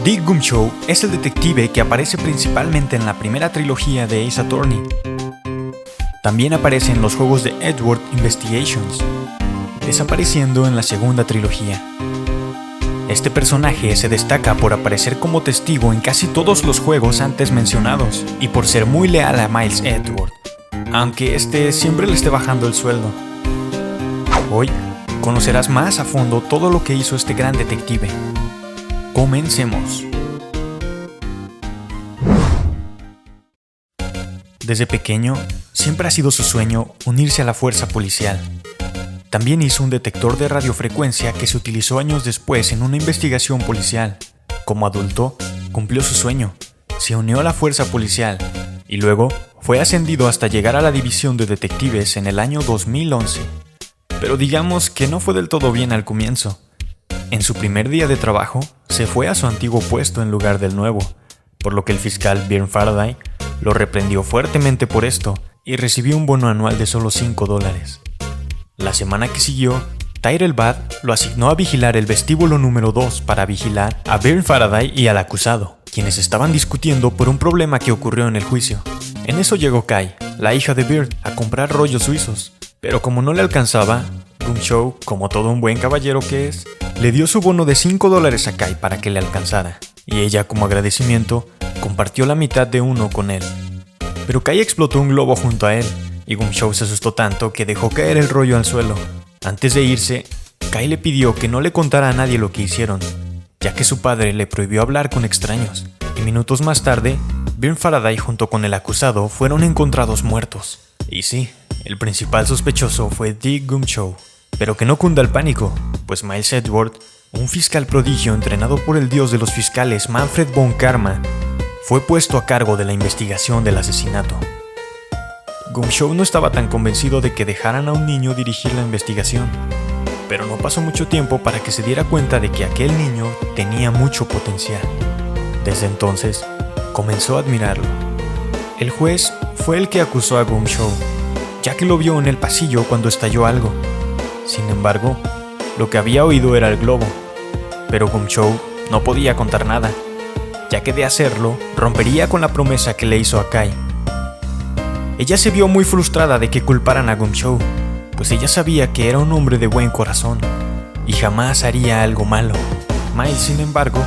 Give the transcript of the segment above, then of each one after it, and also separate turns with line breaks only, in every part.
Dick Gumshoe es el detective que aparece principalmente en la primera trilogía de Ace Attorney. También aparece en los juegos de Edward Investigations, desapareciendo en la segunda trilogía. Este personaje se destaca por aparecer como testigo en casi todos los juegos antes mencionados y por ser muy leal a Miles Edward, aunque este siempre le esté bajando el sueldo. Hoy conocerás más a fondo todo lo que hizo este gran detective. Comencemos. Desde pequeño, siempre ha sido su sueño unirse a la fuerza policial. También hizo un detector de radiofrecuencia que se utilizó años después en una investigación policial. Como adulto, cumplió su sueño, se unió a la fuerza policial y luego fue ascendido hasta llegar a la división de detectives en el año 2011. Pero digamos que no fue del todo bien al comienzo. En su primer día de trabajo, se fue a su antiguo puesto en lugar del nuevo, por lo que el fiscal Byrne Faraday lo reprendió fuertemente por esto y recibió un bono anual de solo $5. La semana que siguió, Tyrell Bath lo asignó a vigilar el vestíbulo número 2 para vigilar a Byrne Faraday y al acusado, quienes estaban discutiendo por un problema que ocurrió en el juicio. En eso llegó Kay, la hija de Byrne, a comprar rollos suizos, pero como no le alcanzaba, Gumshoe, como todo un buen caballero que es, le dio su bono de $5 a Kay para que le alcanzara, y ella, como agradecimiento, compartió la mitad de uno con él. Pero Kay explotó un globo junto a él, y Gumshoe se asustó tanto que dejó caer el rollo al suelo. Antes de irse, Kay le pidió que no le contara a nadie lo que hicieron, ya que su padre le prohibió hablar con extraños, y minutos más tarde, Byrne Faraday junto con el acusado fueron encontrados muertos. Y sí, el principal sospechoso fue Dick Gumshoe. Pero que no cunda el pánico, pues Miles Edward, un fiscal prodigio entrenado por el dios de los fiscales Manfred von Karma, fue puesto a cargo de la investigación del asesinato. Gumshoe no estaba tan convencido de que dejaran a un niño dirigir la investigación, pero no pasó mucho tiempo para que se diera cuenta de que aquel niño tenía mucho potencial. Desde entonces, comenzó a admirarlo. El juez fue el que acusó a Gumshoe, ya que lo vio en el pasillo cuando estalló algo. Sin embargo, lo que había oído era el globo, pero Gumshoe no podía contar nada, ya que de hacerlo, rompería con la promesa que le hizo a Kay. Ella se vio muy frustrada de que culparan a Gumshoe, pues ella sabía que era un hombre de buen corazón y jamás haría algo malo. Miles, sin embargo,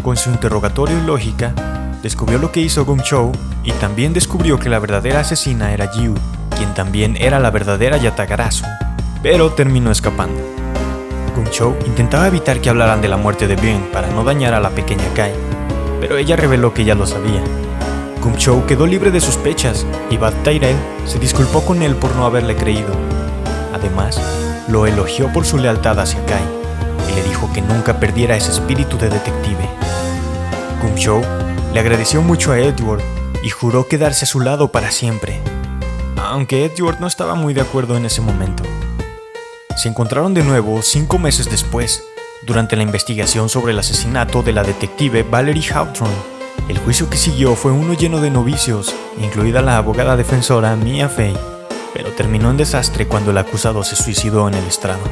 con su interrogatorio y lógica, descubrió lo que hizo Gumshoe y también descubrió que la verdadera asesina era Jiu, quien también era la verdadera Yatagarasu, pero terminó escapando. Gumshoe intentaba evitar que hablaran de la muerte de Byrne para no dañar a la pequeña Kay, pero ella reveló que ya lo sabía. Gumshoe quedó libre de sospechas y Bath Tyrell se disculpó con él por no haberle creído. Además, lo elogió por su lealtad hacia Kay y le dijo que nunca perdiera ese espíritu de detective. Gumshoe le agradeció mucho a Edward y juró quedarse a su lado para siempre, aunque Edward no estaba muy de acuerdo en ese momento. Se encontraron de nuevo 5 meses después, durante la investigación sobre el asesinato de la detective Valerie Hawthorne. El juicio que siguió fue uno lleno de novicios, incluida la abogada defensora Mia Fey, pero terminó en desastre cuando el acusado se suicidó en el estrado.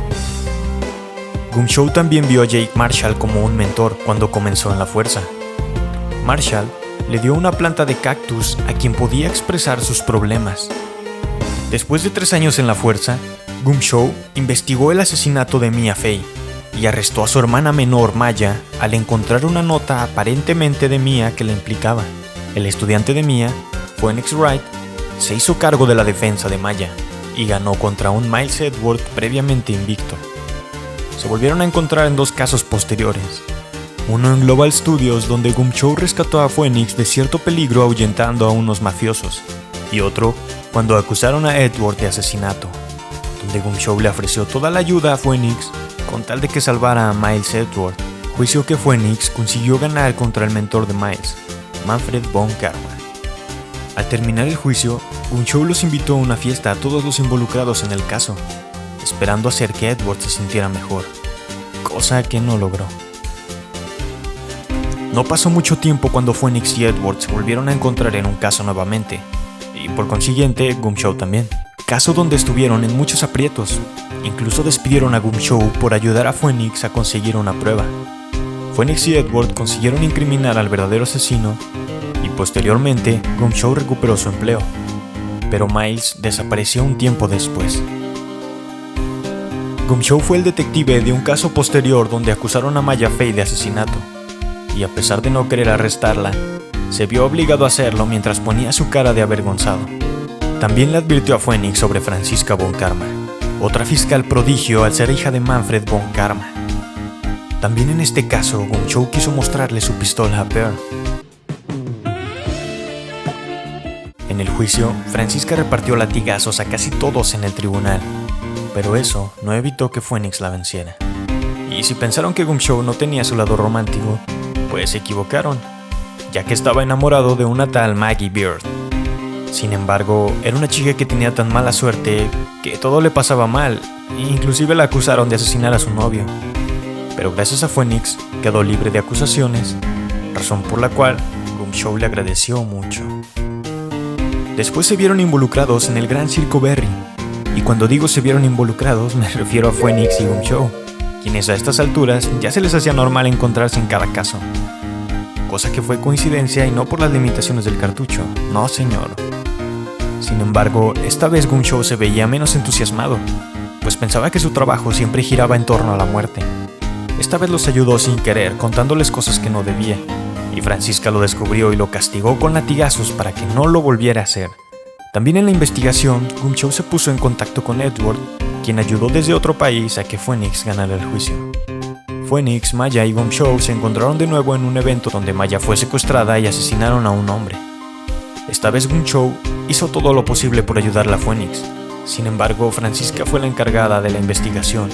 Gumshoe también vio a Jake Marshall como un mentor cuando comenzó en la fuerza. Marshall le dio una planta de cactus a quien podía expresar sus problemas. Después de 3 años en la fuerza, Gumshoe investigó el asesinato de Mia Fey y arrestó a su hermana menor Maya al encontrar una nota aparentemente de Mia que la implicaba. El estudiante de Mia, Phoenix Wright, se hizo cargo de la defensa de Maya y ganó contra un Miles Edward previamente invicto. Se volvieron a encontrar en 2 casos posteriores. Uno en Global Studios, donde Gumshoe rescató a Phoenix de cierto peligro ahuyentando a unos mafiosos, y otro cuando acusaron a Edward de asesinato, donde Gumshoe le ofreció toda la ayuda a Phoenix con tal de que salvara a Miles Edward, juicio que Phoenix consiguió ganar contra el mentor de Miles, Manfred von Karma. Al terminar el juicio, Gumshoe los invitó a una fiesta a todos los involucrados en el caso, esperando hacer que Edward se sintiera mejor, cosa que no logró. No pasó mucho tiempo cuando Phoenix y Edward se volvieron a encontrar en un caso nuevamente, y por consiguiente Gumshoe también, caso donde estuvieron en muchos aprietos. Incluso despidieron a Gumshoe por ayudar a Phoenix a conseguir una prueba. Phoenix y Edward consiguieron incriminar al verdadero asesino y posteriormente Gum Show recuperó su empleo, pero Miles desapareció un tiempo después. Gum Show fue el detective de un caso posterior donde acusaron a Maya Fey de asesinato, y a pesar de no querer arrestarla, se vio obligado a hacerlo mientras ponía su cara de avergonzado. También le advirtió a Phoenix sobre Franziska von Karma, otra fiscal prodigio al ser hija de Manfred von Karma. También en este caso, Gum Show quiso mostrarle su pistola a Pearl. En el juicio, Franziska repartió latigazos a casi todos en el tribunal, pero eso no evitó que Phoenix la venciera. Y si pensaron que Gum Show no tenía su lado romántico, pues se equivocaron, ya que estaba enamorado de una tal Maggie Beard. Sin embargo, era una chica que tenía tan mala suerte que todo le pasaba mal, e inclusive la acusaron de asesinar a su novio. Pero gracias a Phoenix quedó libre de acusaciones, razón por la cual Gum Show le agradeció mucho. Después se vieron involucrados en el Gran Circo Berry, y cuando digo se vieron involucrados me refiero a Phoenix y Gum Show, quienes a estas alturas ya se les hacía normal encontrarse en cada caso. Cosa que fue coincidencia y no por las limitaciones del cartucho, no señor. Sin embargo, esta vez Gum Show se veía menos entusiasmado, pues pensaba que su trabajo siempre giraba en torno a la muerte. Esta vez los ayudó sin querer, contándoles cosas que no debía, y Franziska lo descubrió y lo castigó con latigazos para que no lo volviera a hacer. También en la investigación, Gum Show se puso en contacto con Edward, quien ayudó desde otro país a que Phoenix ganara el juicio. Phoenix, Maya y Gum Show se encontraron de nuevo en un evento donde Maya fue secuestrada y asesinaron a un hombre. Esta vez Gum Show hizo todo lo posible por ayudarla a Phoenix. Sin embargo, Franziska fue la encargada de la investigación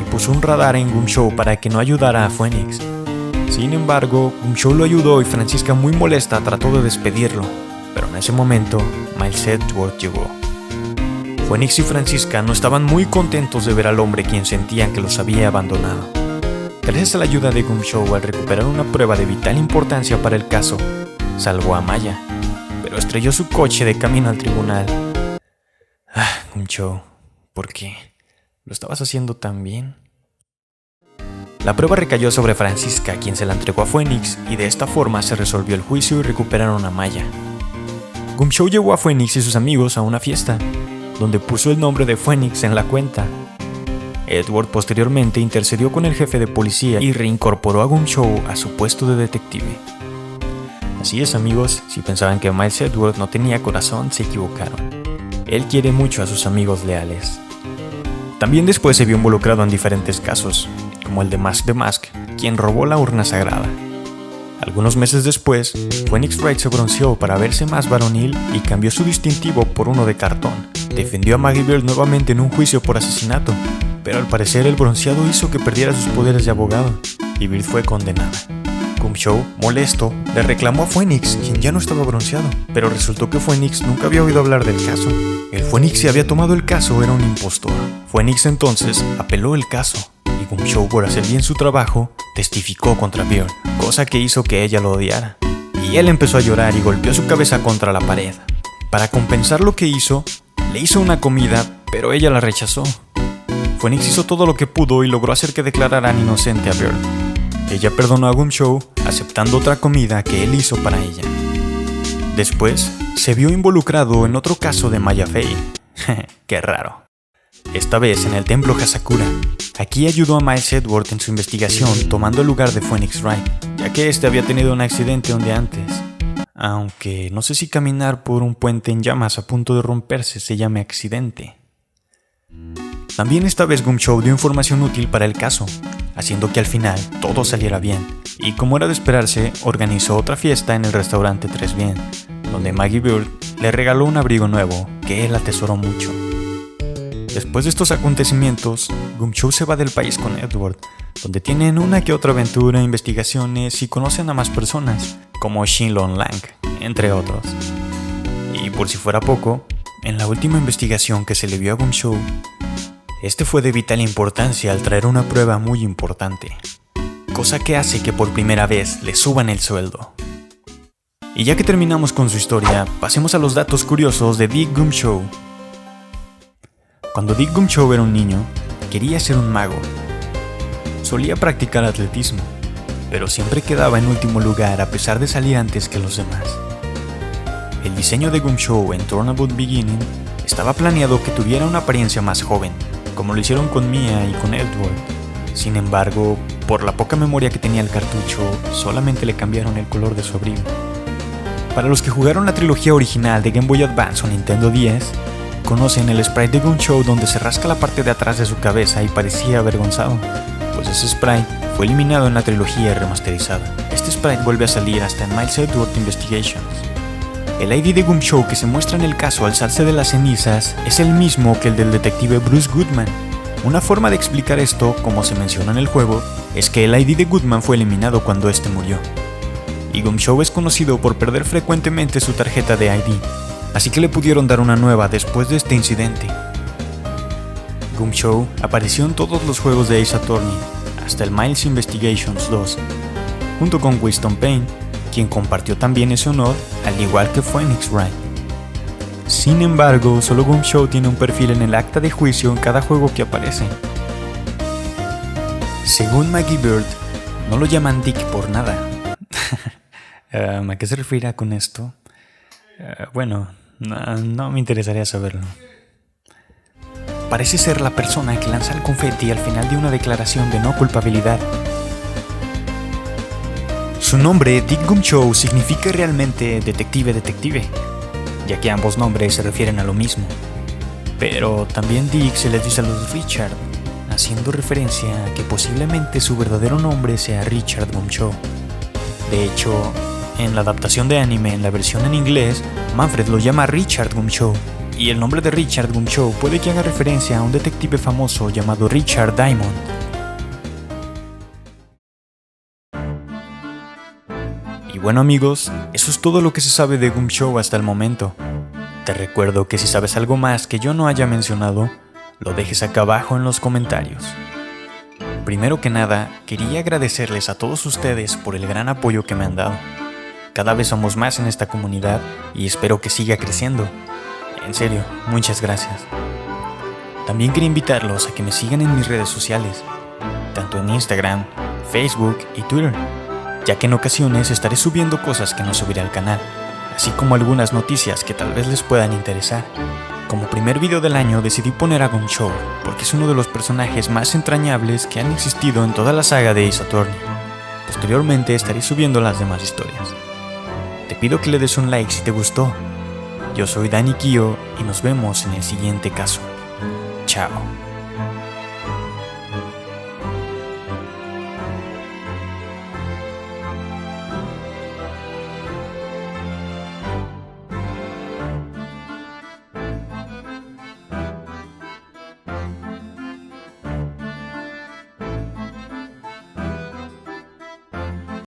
y puso un radar en Gum Show para que no ayudara a Phoenix. Sin embargo, Gum Show lo ayudó y Franziska, muy molesta, trató de despedirlo, pero en ese momento Miles Edward llegó. Phoenix y Franziska no estaban muy contentos de ver al hombre quien sentían que los había abandonado. Gracias a la ayuda de Gum Show, al recuperar una prueba de vital importancia para el caso, salvó a Maya, pero estrelló su coche de camino al tribunal. Gum Show, ¿por qué? ¿Lo estabas haciendo tan bien? La prueba recayó sobre Franziska, quien se la entregó a Phoenix, y de esta forma se resolvió el juicio y recuperaron a Maya. Gum Show llevó a Phoenix y sus amigos a una fiesta, donde puso el nombre de Phoenix en la cuenta. Edward posteriormente intercedió con el jefe de policía y reincorporó a Gum Show a su puesto de detective. Así es, amigos, si pensaban que Miles Edward no tenía corazón, se equivocaron. Él quiere mucho a sus amigos leales. También después se vio involucrado en diferentes casos, como el de Mask the Mask, quien robó la urna sagrada. Algunos meses después, Phoenix Wright se bronceó para verse más varonil y cambió su distintivo por uno de cartón. Defendió a Maggie Beard nuevamente en un juicio por asesinato, pero al parecer el bronceado hizo que perdiera sus poderes de abogado, y Beard fue condenada. Gum Show, molesto, le reclamó a Phoenix, quien ya no estaba bronceado, pero resultó que Phoenix nunca había oído hablar del caso. El Phoenix que había tomado el caso era un impostor. Phoenix entonces apeló el caso, y Gum Show, por hacer bien su trabajo, testificó contra Beard, cosa que hizo que ella lo odiara. Y él empezó a llorar y golpeó su cabeza contra la pared. Para compensar lo que hizo, le hizo una comida, pero ella la rechazó. Phoenix hizo todo lo que pudo y logró hacer que declararan inocente a Beard. Ella perdonó a Gum Show, aceptando otra comida que él hizo para ella. Después, se vio involucrado en otro caso de Maya Fey. Qué raro. Esta vez en el templo Hasakura. Aquí ayudó a Miles Edward en su investigación, tomando el lugar de Phoenix Wright, ya que este había tenido un accidente un día antes. Aunque no sé si caminar por un puente en llamas a punto de romperse se llame accidente. También esta vez Gum Show dio información útil para el caso, haciendo que al final todo saliera bien, y como era de esperarse, organizó otra fiesta en el restaurante Tres Bien, donde Maggie Beard le regaló un abrigo nuevo que él atesoró mucho. Después de estos acontecimientos, Gum Show se va del país con Edward, donde tienen una que otra aventura, investigaciones y conocen a más personas, como Shin-Lon Lang, entre otros. Y por si fuera poco, en la última investigación que se le vio a Gum Show, este fue de vital importancia al traer una prueba muy importante, cosa que hace que por primera vez le suban el sueldo. Y ya que terminamos con su historia, pasemos a los datos curiosos de Dick Gum Show. Cuando Dick Gum Show era un niño, quería ser un mago. Solía practicar atletismo, pero siempre quedaba en último lugar a pesar de salir antes que los demás. El diseño de Gumshoe en Turnabout Beginning estaba planeado que tuviera una apariencia más joven, como lo hicieron con Mia y con Edward. Sin embargo, por la poca memoria que tenía el cartucho, solamente le cambiaron el color de su abrigo. Para los que jugaron la trilogía original de Game Boy Advance o Nintendo 10, conocen el sprite de Gumshoe donde se rasca la parte de atrás de su cabeza y parecía avergonzado, pues ese sprite fue eliminado en la trilogía remasterizada. Este sprite vuelve a salir hasta en Miles Edward Investigations. El ID de Gumshoe que se muestra en el caso al alzarse de las cenizas es el mismo que el del detective Bruce Goodman. Una forma de explicar esto, como se menciona en el juego, es que el ID de Goodman fue eliminado cuando este murió. Y Gumshoe es conocido por perder frecuentemente su tarjeta de ID, así que le pudieron dar una nueva después de este incidente. Gumshoe apareció en todos los juegos de Ace Attorney, hasta el Miles Investigations 2, junto con Winston Payne, quien compartió también ese honor, al igual que Phoenix Wright. Sin embargo, solo Gumshoe tiene un perfil en el acta de juicio en cada juego que aparece. Según Maggie Bird, no lo llaman Dick por nada. ¿A qué se refiere con esto? Bueno, no me interesaría saberlo. Parece ser la persona que lanza el confeti al final de una declaración de no culpabilidad. Su nombre, Dick Gumshoe, significa realmente detective, ya que ambos nombres se refieren a lo mismo. Pero también Dick se les dice a los Richard, haciendo referencia a que posiblemente su verdadero nombre sea Richard Gumshoe. De hecho, en la adaptación de anime, en la versión en inglés, Manfred lo llama Richard Gumshoe, y el nombre de Richard Gumshoe puede que haga referencia a un detective famoso llamado Richard Diamond. Y bueno amigos, eso es todo lo que se sabe de Gumshoe hasta el momento. Te recuerdo que si sabes algo más que yo no haya mencionado, lo dejes acá abajo en los comentarios. Primero que nada, quería agradecerles a todos ustedes por el gran apoyo que me han dado. Cada vez somos más en esta comunidad y espero que siga creciendo. En serio, muchas gracias. También quería invitarlos a que me sigan en mis redes sociales, tanto en Instagram, Facebook y Twitter, ya que en ocasiones estaré subiendo cosas que no subiré al canal, así como algunas noticias que tal vez les puedan interesar. Como primer video del año decidí poner a Gumshoe, porque es uno de los personajes más entrañables que han existido en toda la saga de Ace Attorney. Posteriormente estaré subiendo las demás historias. Te pido que le des un like si te gustó. Yo soy Dani Kio y nos vemos en el siguiente caso. Chao.